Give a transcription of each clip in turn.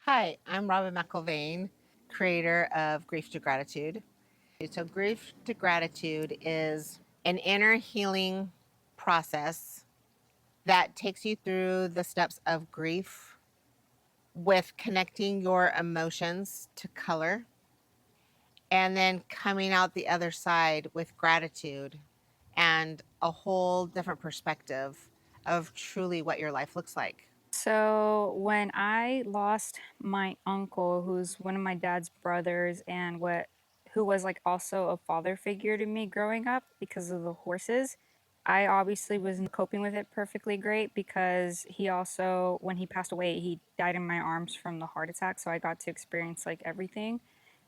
Hi, I'm Robin McIlvain, creator of Grief to Gratitude. So, Grief to Gratitude is an inner healing process that takes you through the steps of grief with connecting your emotions to color and then coming out the other side with gratitude and a whole different perspective of truly what your life looks like. So when I lost my uncle, who's one of my dad's brothers and who was like also a father figure to me growing up because of the horses, I obviously wasn't coping with it perfectly great because he also, when he passed away, he died in my arms from the heart attack. So I got to experience like everything.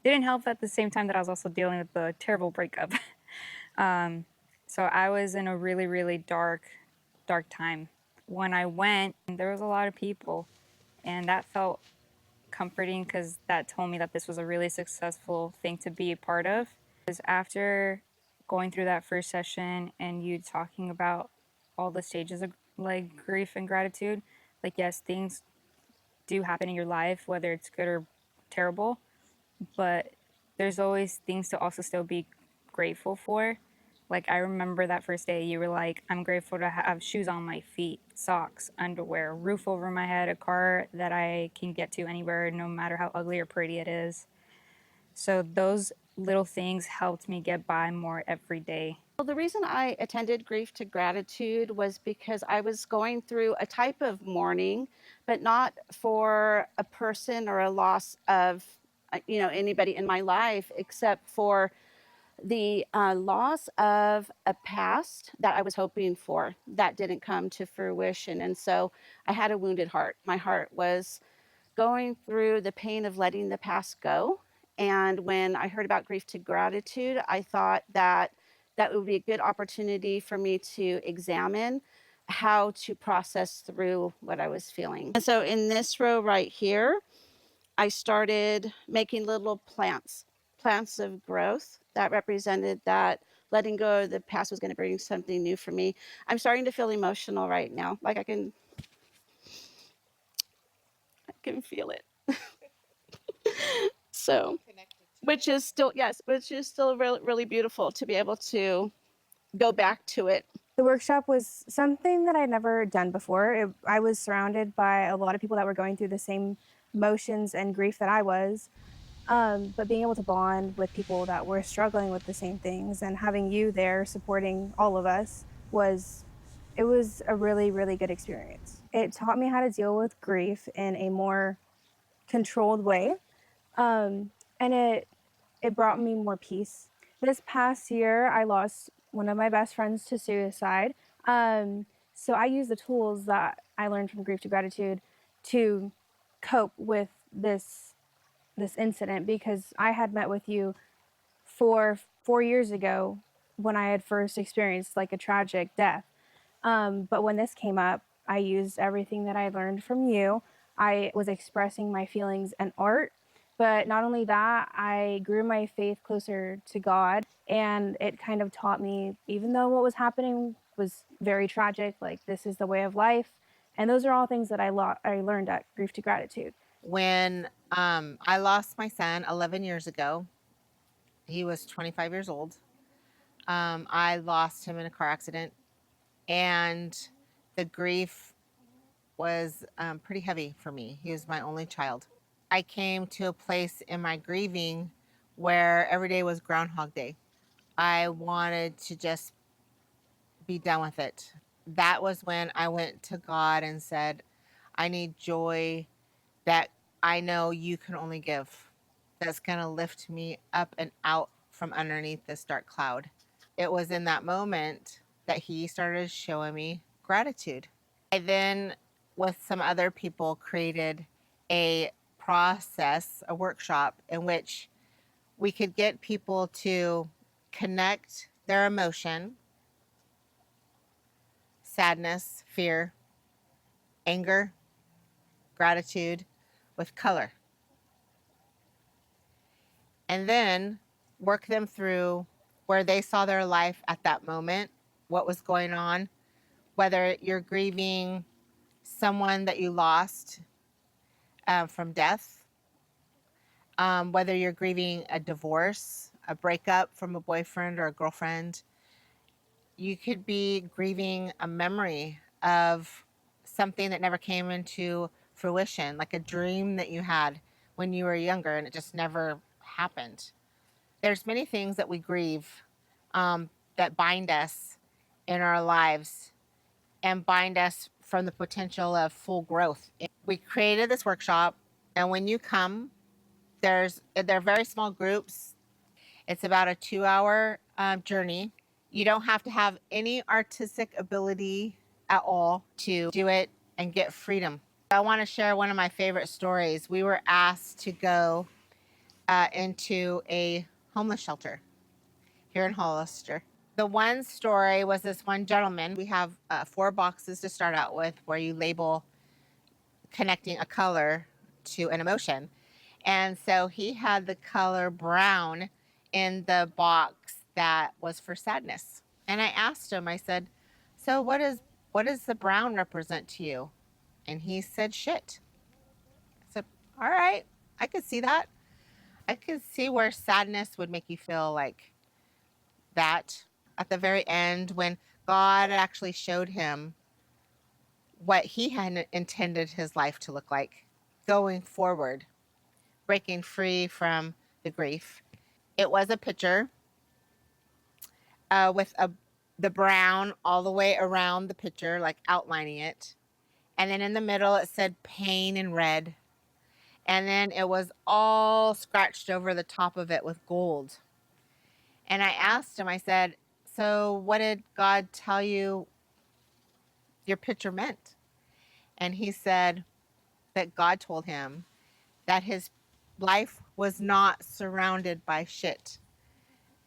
Didn't help at the same time that I was also dealing with the terrible breakup. So I was in a really, really dark time. When I went, there was a lot of people, and that felt comforting because that told me that this was a really successful thing to be a part of. Because after going through that first session and you talking about all the stages of like grief and gratitude, like yes, things do happen in your life, whether it's good or terrible, but there's always things to also still be grateful for. Like I remember that first day you were like, I'm grateful to have shoes on my feet, socks, underwear, roof over my head, a car that I can get to anywhere no matter how ugly or pretty it is. So those little things helped me get by more every day. Well, the reason I attended Grief to Gratitude was because I was going through a type of mourning, but not for a person or a loss of, anybody in my life, except for the loss of a past that I was hoping for that didn't come to fruition. And so I had a wounded heart. My heart was going through the pain of letting the past go. And when I heard about Grief to Gratitude, I thought that that would be a good opportunity for me to examine how to process through what I was feeling. And so in this row right here, I started making little plants of growth that represented that letting go of the past was going to bring something new for me. I'm starting to feel emotional right now. Like I can feel it. So which is still, yes, which is still really, really beautiful to be able to go back to it. The workshop was something that I'd never done before. I was surrounded by a lot of people that were going through the same emotions and grief that I was. But being able to bond with people that were struggling with the same things and having you there supporting all of us was a really, really good experience. It taught me how to deal with grief in a more controlled way. And it brought me more peace. This past year, I lost one of my best friends to suicide. Um, so I use the tools that I learned from Grief to Gratitude to cope with this incident because I had met with you 4 years ago when I had first experienced like a tragic death. But when this came up, I used everything that I learned from you. I was expressing my feelings in art. But not only that, I grew my faith closer to God. And it kind of taught me, even though what was happening was very tragic, like this is the way of life. And those are all things that I learned at Grief to Gratitude. When I lost my son 11 years ago, he was 25 years old. I lost him in a car accident, and the grief was pretty heavy for me. He was my only child. I came to a place in my grieving where every day was Groundhog Day. I wanted to just be done with it. That was when I went to God and said, I need joy that I know you can only give, that's going to lift me up and out from underneath this dark cloud. It was in that moment that he started showing me gratitude. I then, with some other people, created a process, a workshop in which we could get people to connect their emotion, sadness, fear, anger, gratitude with color, and then work them through where they saw their life at that moment, what was going on, whether you're grieving someone that you lost, from death, whether you're grieving a divorce, a breakup from a boyfriend or a girlfriend. You could be grieving a memory of something that never came into fruition, like a dream that you had when you were younger and it just never happened. There's many things that we grieve, that bind us in our lives and bind us from the potential of full growth. We created this workshop, and when you come, they're very small groups. It's about a 2-hour journey. You don't have to have any artistic ability at all to do it and get freedom. I want to share one of my favorite stories. We were asked to go into a homeless shelter here in Hollister. The one story was this one gentleman. We have 4 boxes to start out with where you label connecting a color to an emotion. And so he had the color brown in the box that was for sadness. And I asked him, I said, so what does the brown represent to you? And he said, shit. I said, all right, I could see that. I could see where sadness would make you feel like that. At the very end, when God actually showed him what he had intended his life to look like going forward, breaking free from the grief. It was a picture with the brown all the way around the picture, like outlining it. And then in the middle, it said pain in red. And then it was all scratched over the top of it with gold. And I asked him, I said, so what did God tell you your picture meant? And he said that God told him that his life was not surrounded by shit,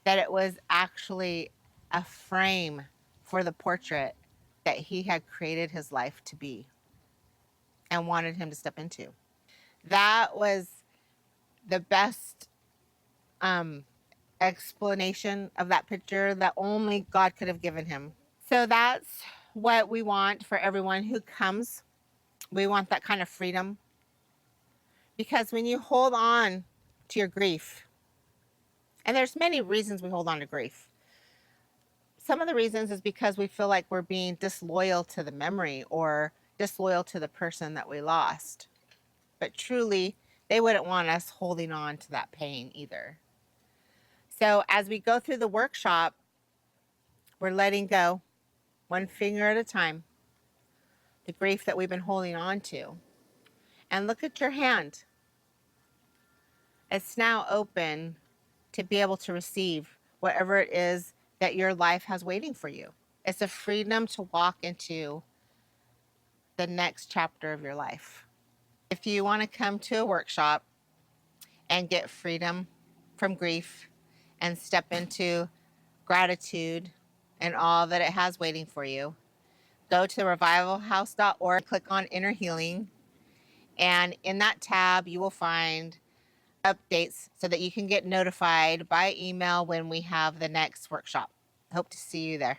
that it was actually a frame for the portrait that he had created his life to be and wanted him to step into. That was the best explanation of that picture that only God could have given him. So that's what we want for everyone who comes. We want that kind of freedom, because when you hold on to your grief, and there's many reasons we hold on to grief. Some of the reasons is because we feel like we're being disloyal to the memory or disloyal to the person that we lost. But truly, they wouldn't want us holding on to that pain either. So as we go through the workshop, we're letting go one finger at a time, the grief that we've been holding on to. And look at your hand. It's now open to be able to receive whatever it is that your life has waiting for you. It's a freedom to walk into the next chapter of your life. If you want to come to a workshop and get freedom from grief and step into gratitude and all that it has waiting for you, go to revivalhouse.org, click on Inner Healing, and in that tab, you will find updates so that you can get notified by email when we have the next workshop. Hope to see you there.